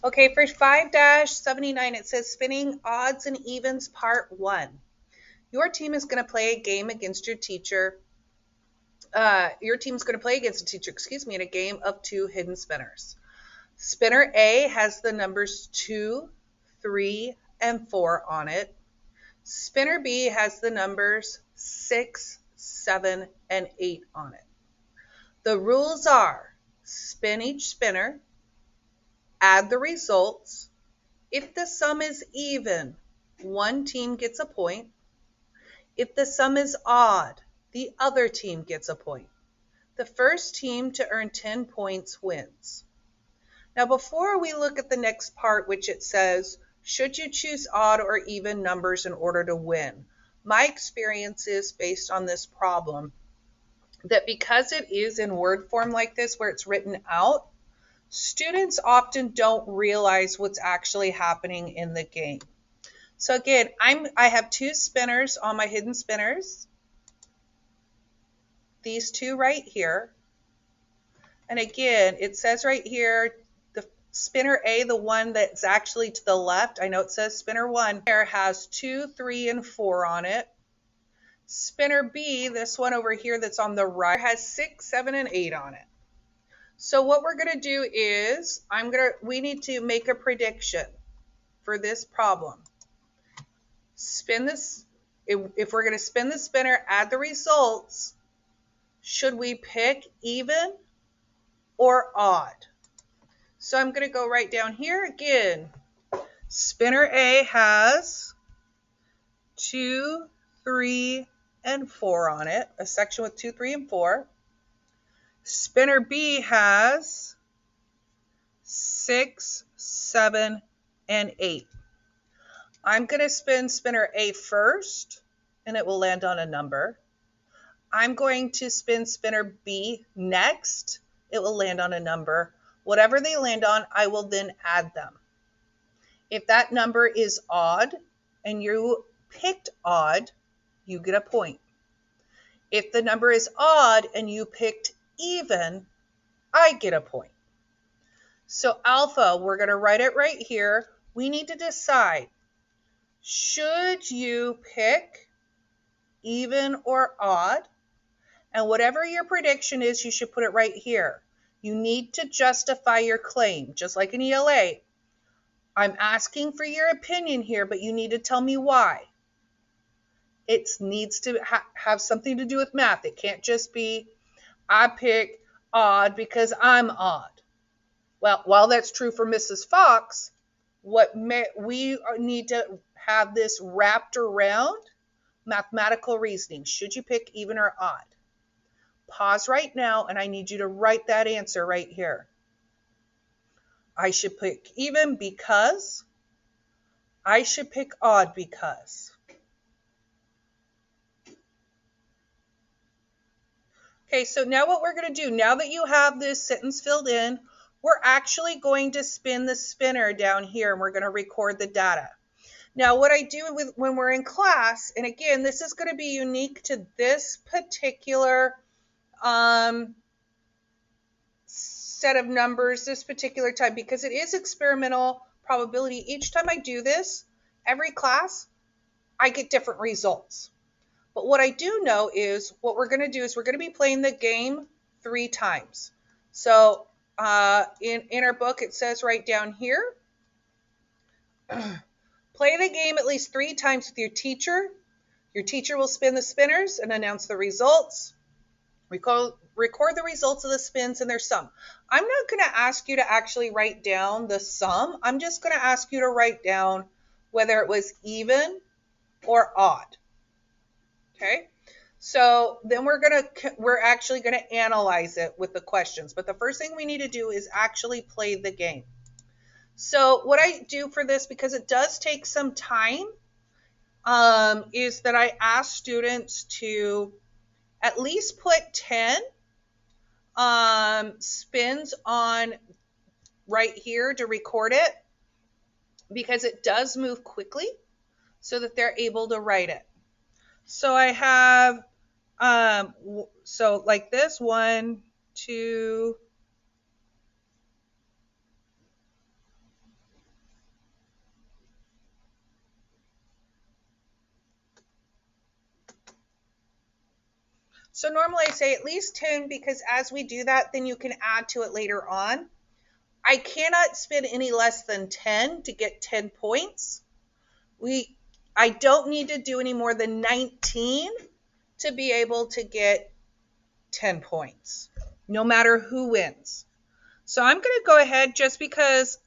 Okay, for 5-79, it says spinning odds and evens part 1. Your team is going to play a game against your teacher. Your team's going to play against a teacher, in a game of 2 hidden spinners. Spinner A has the numbers 2, 3, and 4 on it. Spinner B has the numbers 6, 7, and 8 on it. The rules are spin each spinner, add the results. If the sum is even, one team gets a point. If the sum is odd, the other team gets a point. The first team to earn 10 points wins. Now, before we look at the next part, which it says, should you choose odd or even numbers in order to win? My experience is based on this problem that because it is in word form like this, where it's written out, students often don't realize what's actually happening in the game. So again, I have 2 spinners on my hidden spinners. These 2 right here. And again, it says right here, the spinner A, the one that's actually to the left, I know it says spinner 1, here has 2, 3, and 4 on it. Spinner B, this one over here that's on the right, has 6, 7, and 8 on it. So what we're going to do is we need to make a prediction for this problem. Spin this, if we're going to spin the spinner, add the results, should we pick even or odd? So I'm going to go right down here again. Spinner A has 2, 3, and 4 on it, a section with 2, 3, and 4. Spinner B has 6, 7, and 8. I'm going to spin spinner A first, and it will land on a number. I'm going to spin spinner B next. It will land on a number. Whatever they land on, I will then add them. If that number is odd and you picked odd, you get a point. If the number is odd and you picked even, I get a point. So alpha, we're going to write it right here. We need to decide, should you pick even or odd? And whatever your prediction is, you should put it right here. You need to justify your claim, just like in ELA. I'm asking for your opinion here, but you need to tell me why. It needs to have something to do with math. It can't just be, I pick odd because I'm odd. Well, while that's true for Mrs. Fox, we need to have this wrapped around mathematical reasoning. Should you pick even or odd? Pause right now, and I need you to write that answer right here. I should pick even because. I should pick odd because. Okay, so now what we're going to do, now that you have this sentence filled in, we're actually going to spin the spinner down here, and we're going to record the data. Now, what I do when we're in class, and again, this is going to be unique to this particular set of numbers, this particular type, because it is experimental probability. Each time I do this, every class, I get different results. But what I do know is what we're going to do is we're going to be playing the game 3 times. So in our book, it says right down here, play the game at least 3 times with your teacher. Your teacher will spin the spinners and announce the results. Record the results of the spins and their sum. I'm not going to ask you to actually write down the sum. I'm just going to ask you to write down whether it was even or odd. Okay, so then we're actually going to analyze it with the questions. But the first thing we need to do is actually play the game. So what I do for this, because it does take some time, is that I ask students to at least put 10 spins on right here to record it, because it does move quickly so that they're able to write it. So I have, so like this, 1, 2, So normally I say at least 10 because as we do that, then you can add to it later on. I cannot spin any less than 10 to get 10 points. I don't need to do any more than 19 to be able to get 10 points, no matter who wins. So I'm going to go ahead just because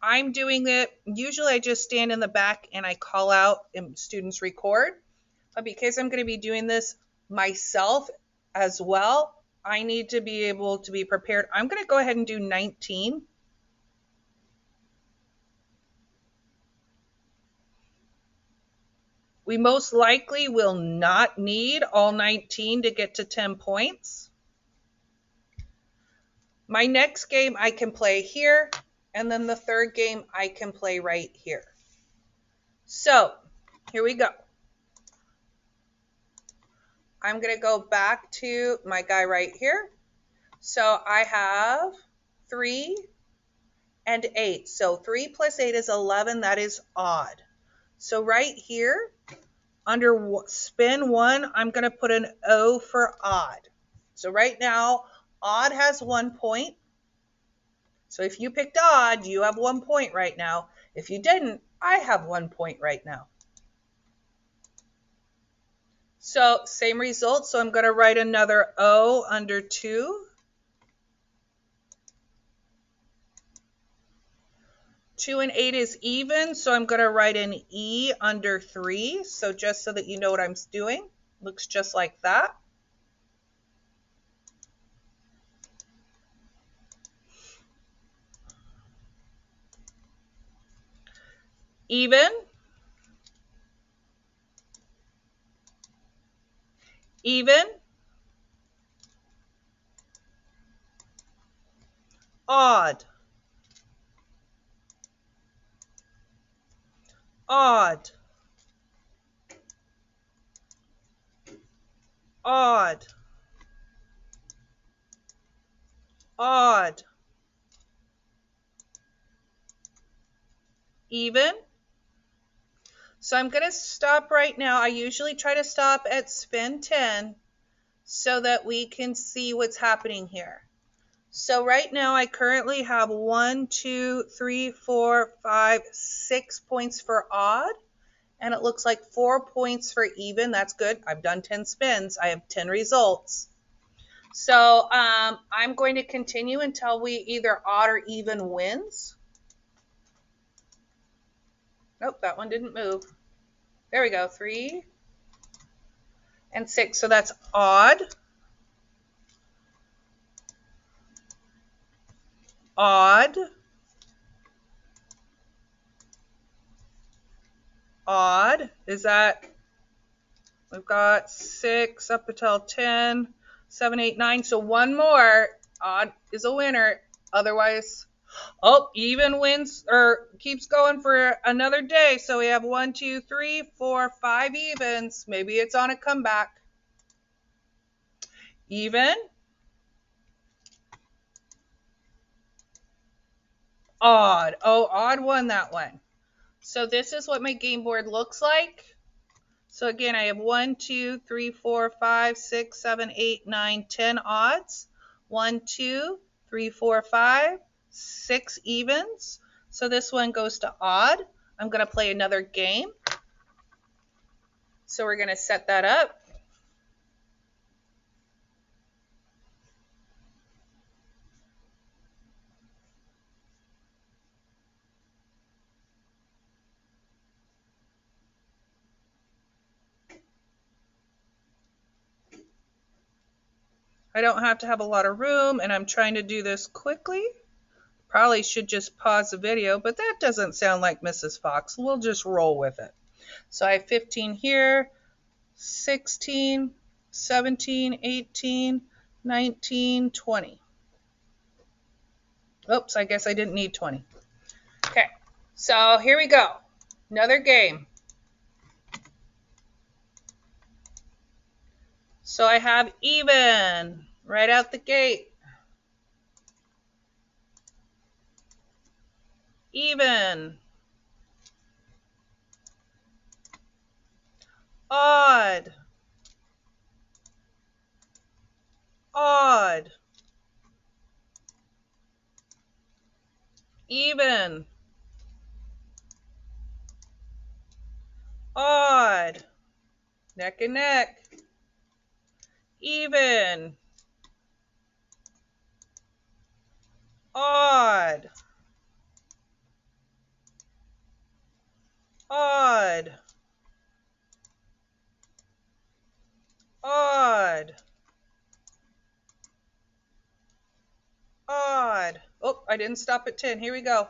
I'm doing it. Usually I just stand in the back and I call out and students record. But because I'm going to be doing this myself as well, I need to be able to be prepared. I'm going to go ahead and do 19. We most likely will not need all 19 to get to 10 points. My next game I can play here, and then the third game I can play right here. So here we go. I'm going to go back to my guy right here. So I have 3 and 8. So 3 plus 8 is 11. That is odd. So right here, under spin 1, I'm going to put an O for odd. So right now, odd has 1 point. So if you picked odd, you have 1 point right now. If you didn't, I have 1 point right now. So same result. So I'm going to write another O under 2. 2 and 8 is even, so I'm going to write an E under 3. So just so that you know what I'm doing, looks just like that. Even, even, odd, odd, odd, odd, even. So I'm going to stop right now. I usually try to stop at spin 10 so that we can see what's happening here. So right now I currently have 1, 2, 3, 4, 5, 6 points for odd. And it looks like 4 points for even. That's good. I've done 10 spins. I have 10 results. So I'm going to continue until we either odd or even wins. Nope, that one didn't move. There we go. 3 and 6. So that's odd, odd, odd. Is that, we've got 6 up until 10, 7, 8, 9. So one more. Odd is a winner. Otherwise, oh, even wins or keeps going for another day. So we have 1, 2, 3, 4, 5 evens. Maybe it's on a comeback. Even, odd. Oh, odd won that one. So this is what my game board looks like. So again, I have 1, 2, 3, 4, 5, 6, 7, 8, 9, 10 odds. 1, 2, 3, 4, 5, 6 evens. So this one goes to odd. I'm going to play another game. So we're going to set that up. I don't have to have a lot of room, and I'm trying to do this quickly. Probably should just pause the video, but that doesn't sound like Mrs. Fox. We'll just roll with it. So I have 15 here, 16, 17, 18, 19, 20. Oops, I guess I didn't need 20. Okay, so here we go. Another game. So I have even right out the gate. Even. Odd. odd, even, odd, neck and neck, even, odd, odd, odd, odd. Oh, I didn't stop at 10. Here we go.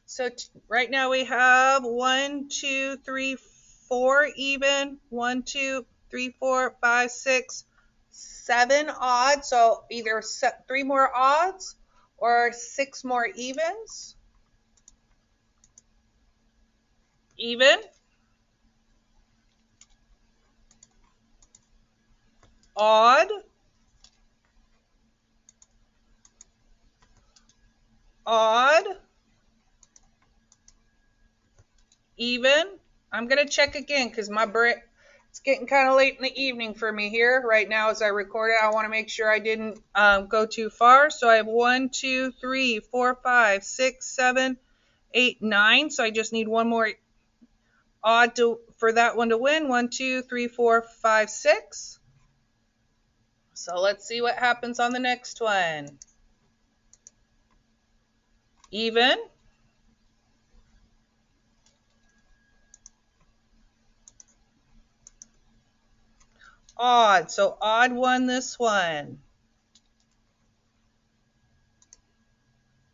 So right now we have 1, 2, 3, 4 even, 1, 2, 3, 4, 5, 6, 7 odds. So either 3 more odds or 6 more evens. Even, odd, odd, even. I'm going to check again because my brain, it's getting kind of late in the evening for me here right now as I record it. I want to make sure I didn't go too far. So I have 1, 2, 3, 4, 5, 6, 7, 8, 9. So I just need one more odd for that one to win. 1, 2, 3, 4, 5, 6. So let's see what happens on the next one. Even, odd. So odd won this one.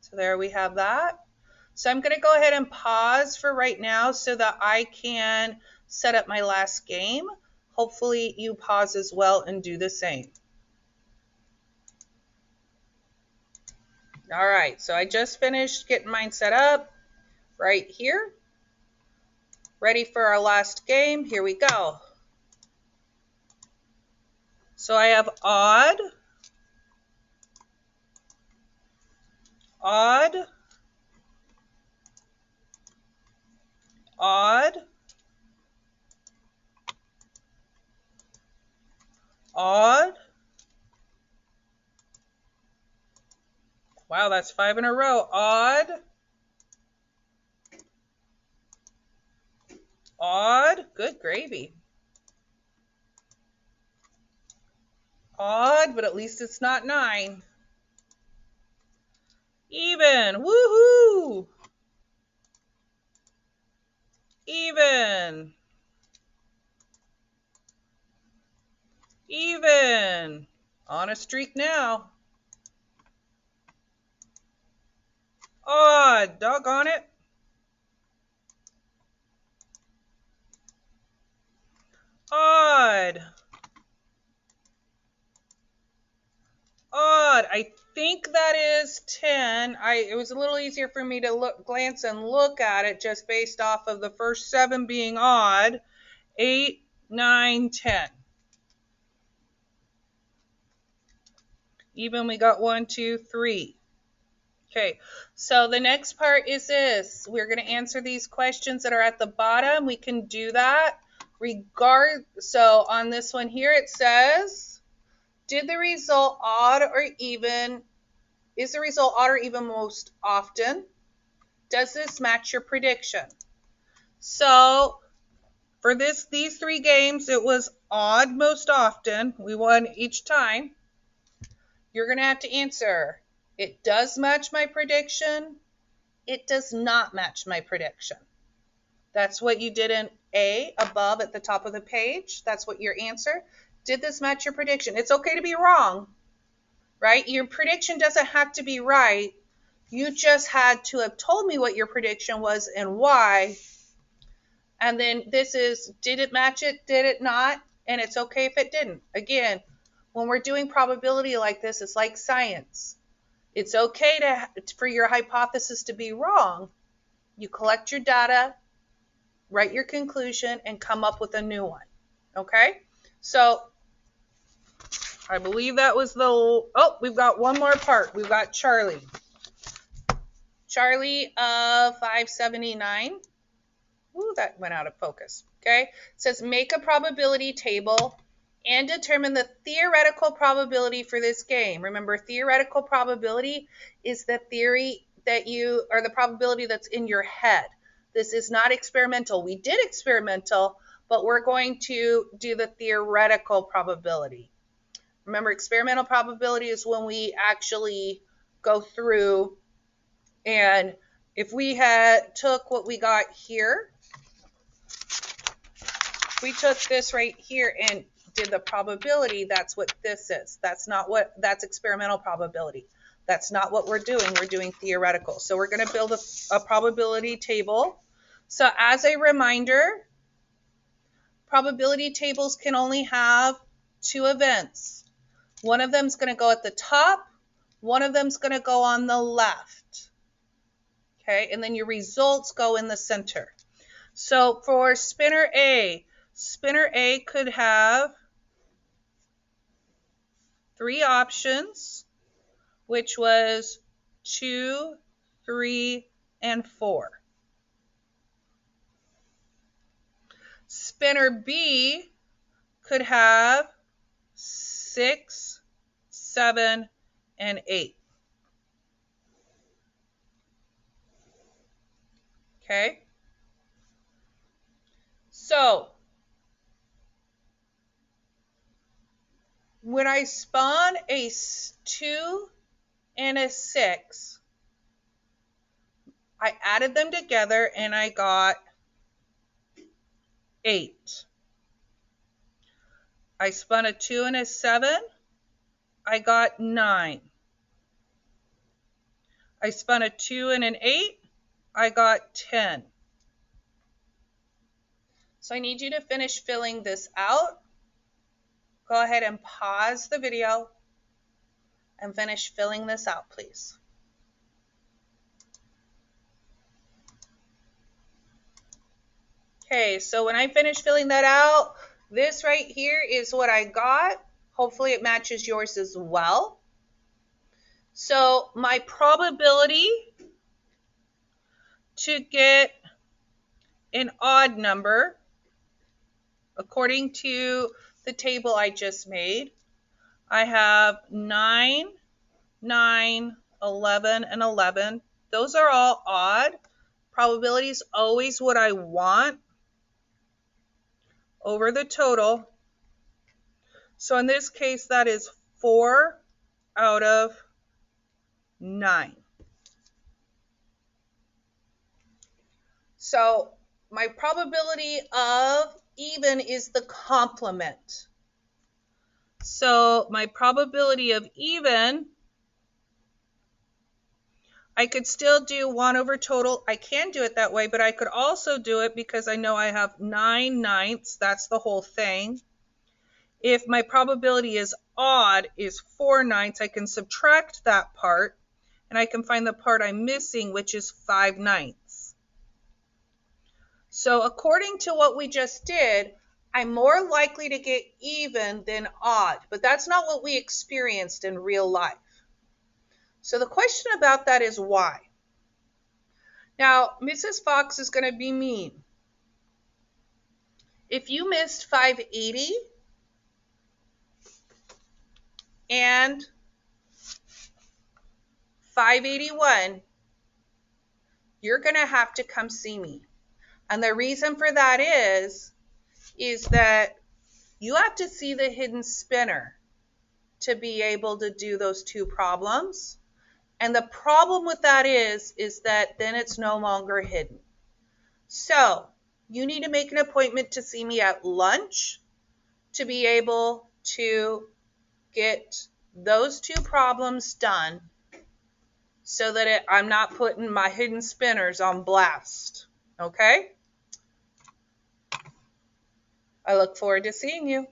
So there we have that. So I'm going to go ahead and pause for right now so that I can set up my last game. Hopefully you pause as well and do the same. All right, so I just finished getting mine set up right here. Ready for our last game. Here we go. So I have odd, odd, odd, odd. Wow, that's 5 in a row. Odd, odd, good gravy. Odd, but at least it's not 9. Even, woohoo! Even, even, on a streak now. Odd, doggone it. Odd. Odd. I think that is 10. It was a little easier for me to glance and look at it just based off of the first 7 being odd. 8, 9, 10. Even we got 1, 2, 3. Okay, so the next part is this. We're going to answer these questions that are at the bottom. We can do that. So on this one here, it says, did the result odd or even? Is the result odd or even most often? Does this match your prediction? So for these 3 games, it was odd most often. We won each time. You're going to have to answer, it does match my prediction. It does not match my prediction. That's what you did in A above at the top of the page. That's what your answer. Did this match your prediction? It's okay to be wrong, right? Your prediction doesn't have to be right. You just had to have told me what your prediction was and why. And then this is, did it match it? Did it not? And it's okay if it didn't. Again, when we're doing probability like this, it's like science. It's okay for your hypothesis to be wrong. You collect your data, write your conclusion, and come up with a new one. Okay? So I believe that was we've got one more part. We've got Charlie. Charlie of 579. Ooh, that went out of focus. Okay? It says make a probability table and determine the theoretical probability for this game. Remember, theoretical probability is the theory that or the probability that's in your head. This is not experimental. We did experimental, but we're going to do the theoretical probability. Remember, experimental probability is when we actually go through, and if we took what we got here, we took this right here and did the probability, that's what this is. That's experimental probability. That's not what we're doing. We're doing theoretical. So we're going to build a probability table. So as a reminder, probability tables can only have two events. One of them is going to go at the top. One of them is going to go on the left. Okay, and then your results go in the center. So for spinner A could have three options, which was 2, 3, and 4. Spinner B could have 6, 7, and 8. Okay? So, when I spun a 2 and a 6, I added them together and I got 8. I spun a 2 and a 7, I got 9. I spun a 2 and an 8, I got 10. So I need you to finish filling this out. Go ahead and pause the video and finish filling this out, please. Okay, so when I finish filling that out, this right here is what I got. Hopefully it matches yours as well. So my probability to get an odd number, according to the table I just made, I have 9, 9, 11, and 11. Those are all odd. Probability is always what I want over the total. So in this case, that is 4 out of 9. So my probability of even is the complement. So my probability of even, I could still do 1 over total. I can do it that way, but I could also do it because I know I have 9 ninths. That's the whole thing. If my probability is odd, is 4 ninths, I can subtract that part, and I can find the part I'm missing, which is 5 ninths. So according to what we just did, I'm more likely to get even than odd, but that's not what we experienced in real life. So the question about that is why? Now, Mrs. Fox is going to be mean. If you missed 580 and 581, you're going to have to come see me. And the reason for that is that you have to see the hidden spinner to be able to do those two problems. And the problem with that is that then it's no longer hidden. So you need to make an appointment to see me at lunch to be able to get those two problems done so that I'm not putting my hidden spinners on blast. Okay? I look forward to seeing you.